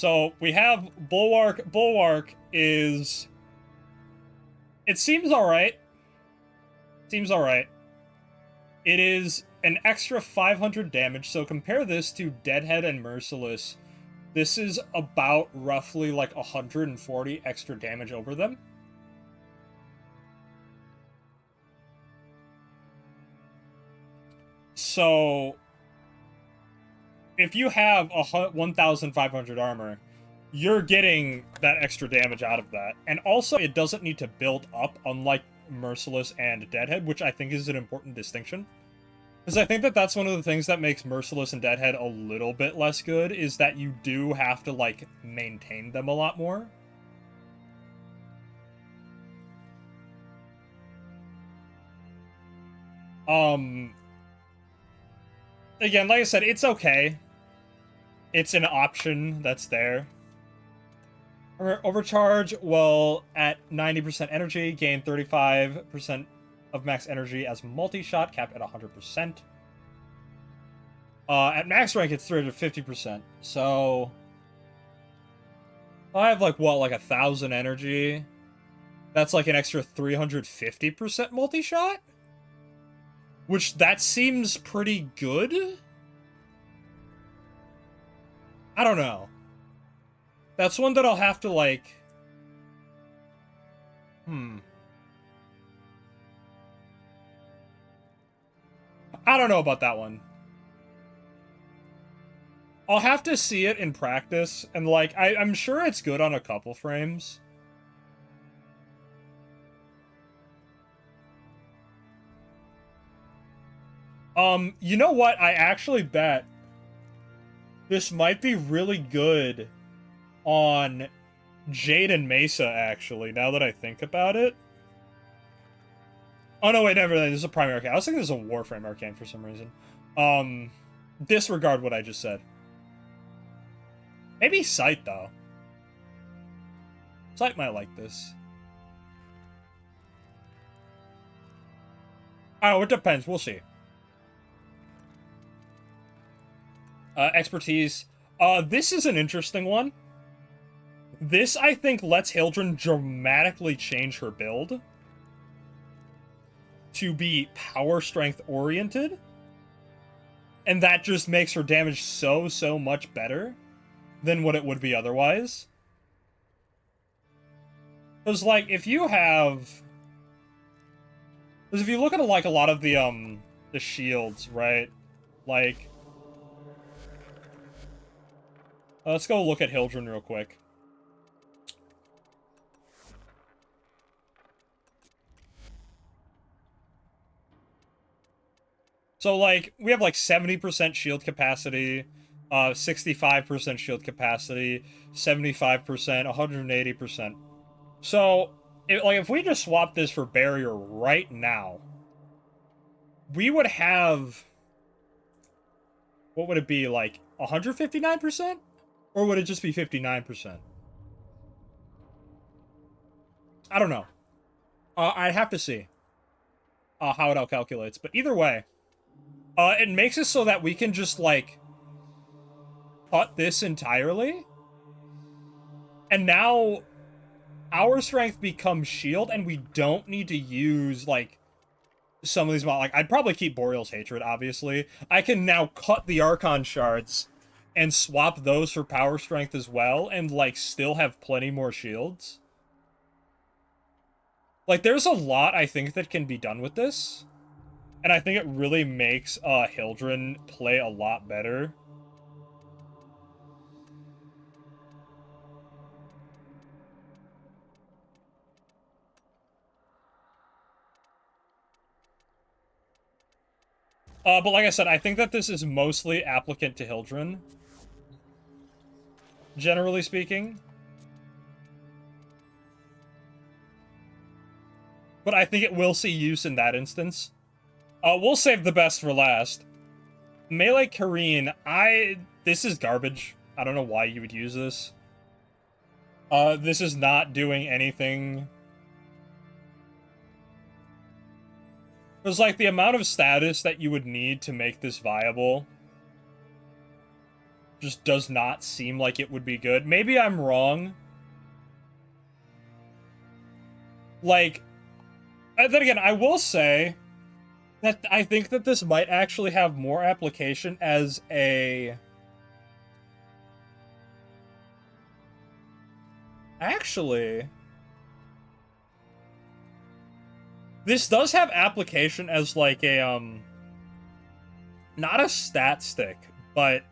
So we have bulwark. Bulwark is... It seems alright. Seems alright. It is an extra 500 damage, so compare this to Deadhead and Merciless. This is about roughly like 140 extra damage over them. So, if you have 1,500 armor, you're getting that extra damage out of that. And also, it doesn't need to build up, unlike Merciless and Deadhead, which I think is an important distinction. Because I think that that's one of the things that makes Merciless and Deadhead a little bit less good, is that you do have to, like, maintain them a lot more. Again, like I said, it's okay. It's an option that's there. Overcharge will, at 90% energy, gain 35% of max energy as multi-shot, capped at 100%. At max rank, it's 350%. So, I have, like, what, like 1,000 energy? That's like an extra 350% multi-shot? Which, that seems pretty good? I don't know. That's one that I'll have to, like... I don't know about that one. I'll have to see it in practice, and, like, I'm sure it's good on a couple frames. You know what? I actually bet this might be really good on Jade and Mesa, actually, now that I think about it. Oh, no, wait, never. This is a primary arcane. I was thinking this is a Warframe arcane for some reason. Disregard what I just said. Maybe Sight, though. Sight might like this. Oh, it depends. We'll see. Expertise. This is an interesting one. This, I think, lets Hildryn dramatically change her build to be power strength oriented. And that just makes her damage so much better than what it would be otherwise. Because, like, if you have... Because if you look at, like, a lot of the shields, right? Like... let's go look at Hildryn real quick. So, like, we have, like, 70% shield capacity, 65% shield capacity, 75%, 180%. So, if we just swap this for barrier right now, we would have... What would it be, like, 159%? Or would it just be 59%? I don't know. I'd have to see how it all calculates. But either way, it makes it so that we can just, like, cut this entirely. And now our strength becomes shield, and we don't need to use, like, some of these... Like, I'd probably keep Boreal's Hatred, obviously. I can now cut the Archon shards and swap those for power strength as well, and, like, still have plenty more shields. Like, there's a lot, I think, that can be done with this. And I think it really makes Hildryn play a lot better. But like I said, I think that this is mostly applicant to Hildryn, generally speaking. But I think it will see use in that instance. We'll save the best for last. Melee Careen, this is garbage. I don't know why you would use this. This is not doing anything. Because, like, the amount of status that you would need to make this viable just does not seem like it would be good. Maybe I'm wrong. Like, then again, I will say that I think that this might actually have more application as a... Actually... This does have application as, like, a, not a stat stick, but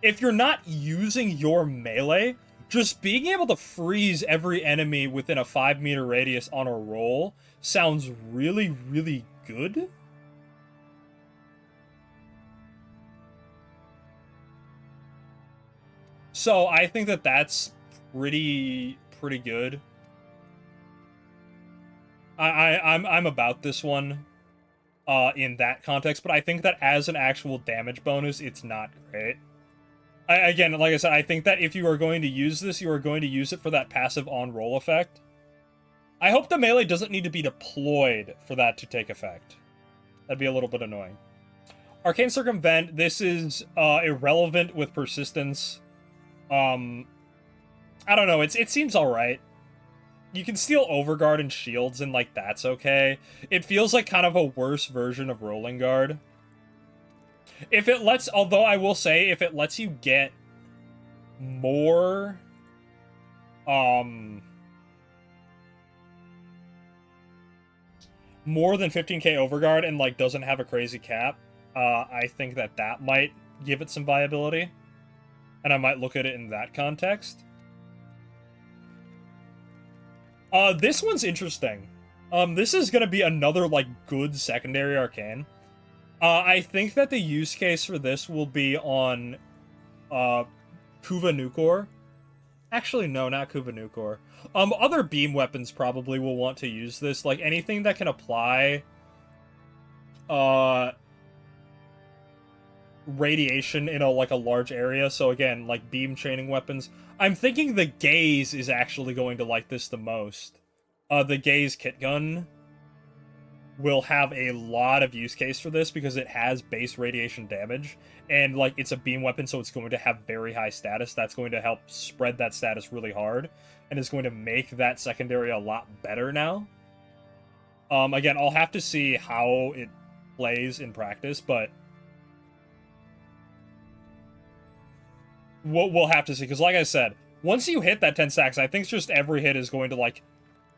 if you're not using your melee, just being able to freeze every enemy within a 5-meter radius on a roll sounds really, really good. So I think that that's pretty good. I'm about this one in that context, but I think that as an actual damage bonus, it's not great. Again, like I said, I think that if you are going to use this, you are going to use it for that passive on-roll effect. I hope the melee doesn't need to be deployed for that to take effect. That'd be a little bit annoying. Arcane Circumvent, this is irrelevant with persistence. I don't know, it seems alright. You can steal Overguard and shields, and, like, that's okay. It feels like kind of a worse version of Rolling Guard. If it lets... Although, I will say, if it lets you get more... more than 15k Overguard and, like, doesn't have a crazy cap, I think that that might give it some viability. And I might look at it in that context. This one's interesting. This is gonna be another, like, good secondary arcane. I think that the use case for this will be on, Kuva Nukor. Actually, no, not Kuva Nukor. Other beam weapons probably will want to use this. Like, anything that can apply, radiation in a, like, a large area. So again, like, beam chaining weapons. I'm thinking the Gaze is actually going to like this the most. The Gaze kit gun will have a lot of use case for this because it has base radiation damage, and, like, it's a beam weapon, so it's going to have very high status. That's going to help spread that status really hard, and is going to make that secondary a lot better now. Again, I'll have to see how it plays in practice, but we'll have to see, because like I said, once you hit that 10 stacks, I think just every hit is going to, like,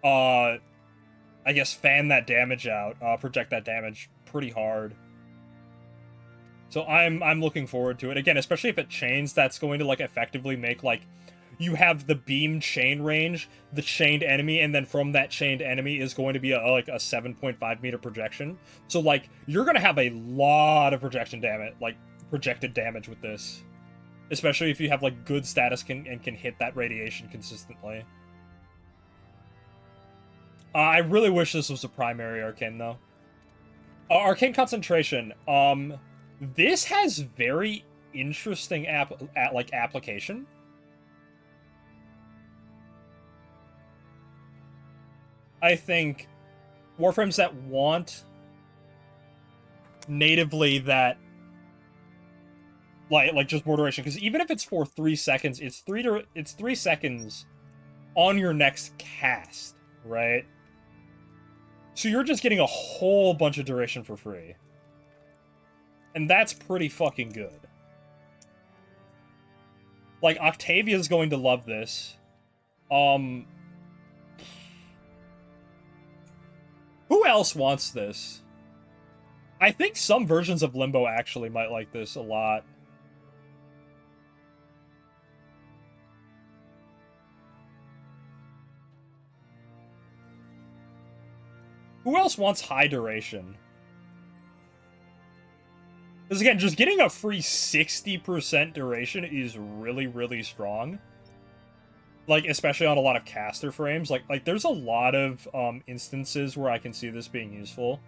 I guess fan that damage out, project that damage pretty hard. So I'm looking forward to it. Again, especially if it chains, that's going to, like, effectively make, like, you have the beam chain range, the chained enemy, and then from that chained enemy is going to be like a 7.5 meter projection. So, like, you're going to have a lot of projection damage, like, projected damage with this. Especially if you have, like, good status and can hit that radiation consistently. I really wish this was a primary arcane, though. Arcane Concentration. This has very interesting application. I think Warframes that want natively that like just more duration, because even if it's for 3 seconds, it's 3 seconds on your next cast, right? So you're just getting a whole bunch of duration for free. And that's pretty fucking good. Like, Octavia's going to love this. Who else wants this? I think some versions of Limbo actually might like this a lot. Who else wants high duration? Because again, just getting a free 60% duration is really, really strong. Like, especially on a lot of caster frames. Like there's a lot of instances where I can see this being useful.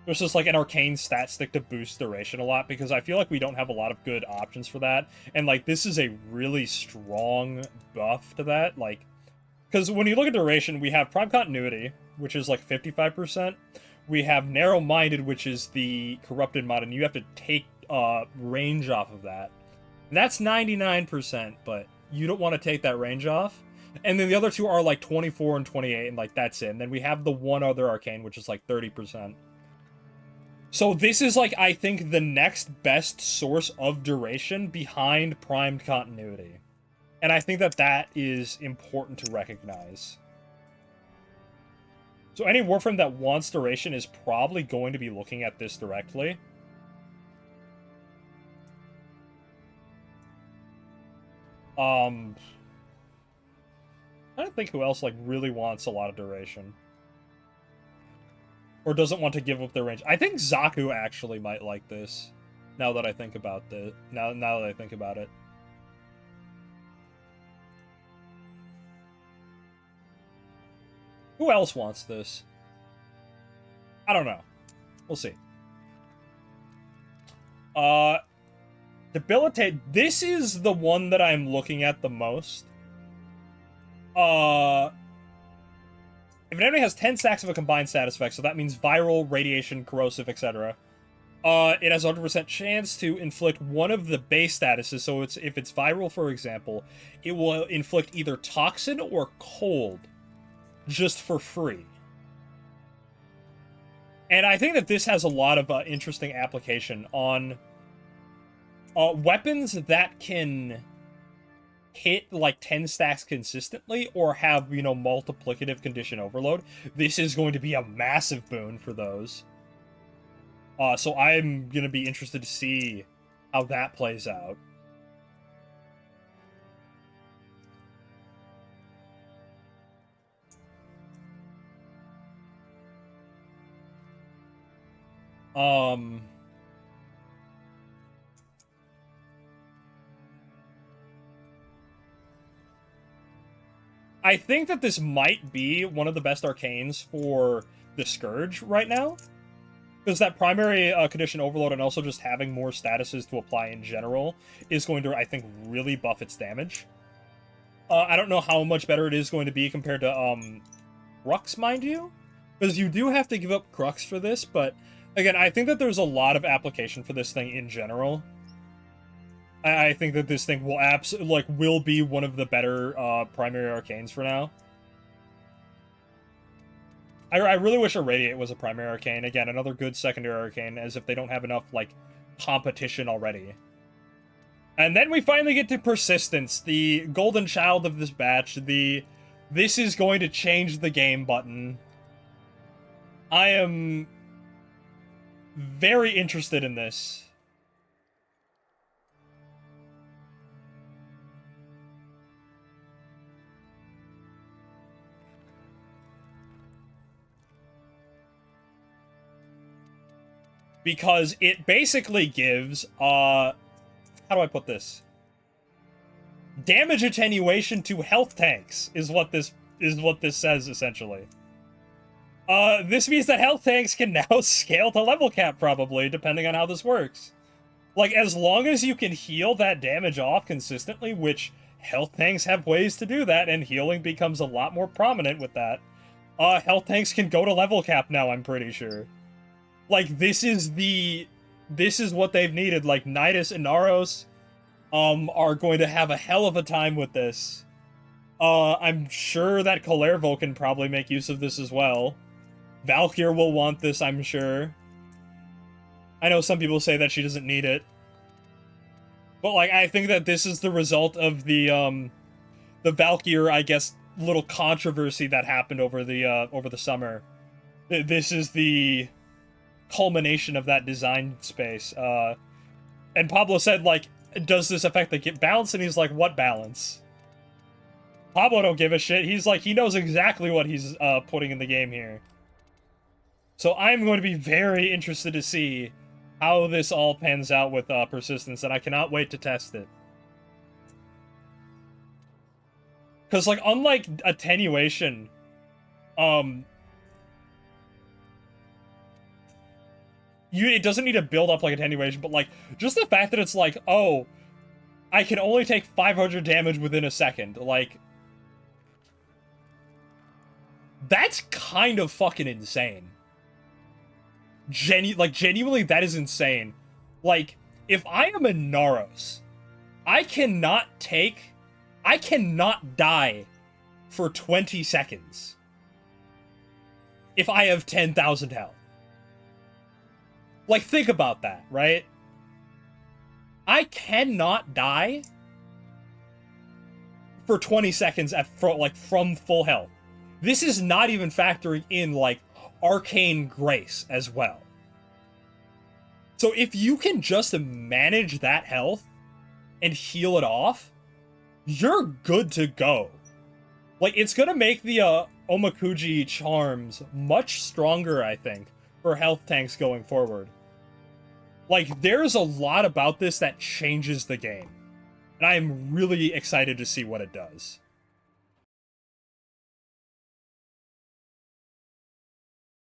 There's just, like, an arcane stat stick to boost duration a lot, because I feel like we don't have a lot of good options for that. And, like, this is a really strong buff to that. Like, because when you look at duration, we have Prime Continuity, which is, like, 55%. We have narrow-minded, which is the corrupted mod, and you have to take range off of that. And that's 99%, but you don't want to take that range off. And then the other two are like 24 and 28, and like that's it. And then we have the one other arcane, which is like 30%. So this is like, I think, the next best source of duration behind primed continuity. And I think that that is important to recognize. So any Warframe that wants duration is probably going to be looking at this directly. I don't think who else like really wants a lot of duration. Or doesn't want to give up their range. I think Zaku actually might like this. Now that I think about it. Now that I think about it. Who else wants this? I don't know. We'll see. Debilitate. This is the one that I'm looking at the most. If an enemy has 10 stacks of a combined status effect, so that means viral, radiation, corrosive, etc. It has a 100% chance to inflict one of the base statuses. So if it's viral, for example, it will inflict either toxin or cold. Just for free. And I think that this has a lot of interesting application on weapons that can hit like 10 stacks consistently or have, you know, multiplicative condition overload. This is going to be a massive boon for those. So I'm going to be interested to see how that plays out. I think that this might be one of the best arcanes for the Scourge right now. Because that primary condition overload and also just having more statuses to apply in general is going to, I think, really buff its damage. I don't know how much better it is going to be compared to Crux, mind you. Because you do have to give up Crux for this, but again, I think that there's a lot of application for this thing in general. I think that this thing will will be one of the better primary arcanes for now. I really wish Irradiate was a primary arcane. Again, another good secondary arcane, as if they don't have enough, like, competition already. And then we finally get to Persistence, the golden child of this batch, the "this is going to change the game" button. I am very interested in this. Because it basically gives, how do I put this? Damage attenuation to health tanks is what this says, essentially. This means that health tanks can now scale to level cap, probably, depending on how this works. Like, as long as you can heal that damage off consistently, which health tanks have ways to do that, and healing becomes a lot more prominent with that, health tanks can go to level cap now, I'm pretty sure. Like, this is what they've needed. Like, Nidus and Naros, are going to have a hell of a time with this. I'm sure that Kalervo can probably make use of this as well. Valkyr will want this, I'm sure. I know some people say that she doesn't need it. But, like, I think that this is the result of the Valkyr, I guess, little controversy that happened over the summer. This is the culmination of that design space. And Pablo said, like, does this affect the balance? And he's like, what balance? Pablo don't give a shit. He's like, he knows exactly what he's putting in the game here. So I'm going to be very interested to see how this all pans out with Persistence, and I cannot wait to test it. Because, like, unlike Attenuation, it doesn't need to build up like Attenuation, but, like, just the fact that it's like, oh, I can only take 500 damage within a second, like, that's kind of fucking insane. Genuinely, that is insane. Like, if I am a Naros, I cannot die for 20 seconds if I have 10,000 health. Like, think about that, right? I cannot die for 20 seconds from full health. This is not even factoring in, like, arcane grace as well. So if you can just manage that health and heal it off, you're good to go. Like, it's gonna make the Omakuji charms much stronger, I think, for health tanks going forward. Like, there's a lot about this that changes the game. And I am really excited to see what it does.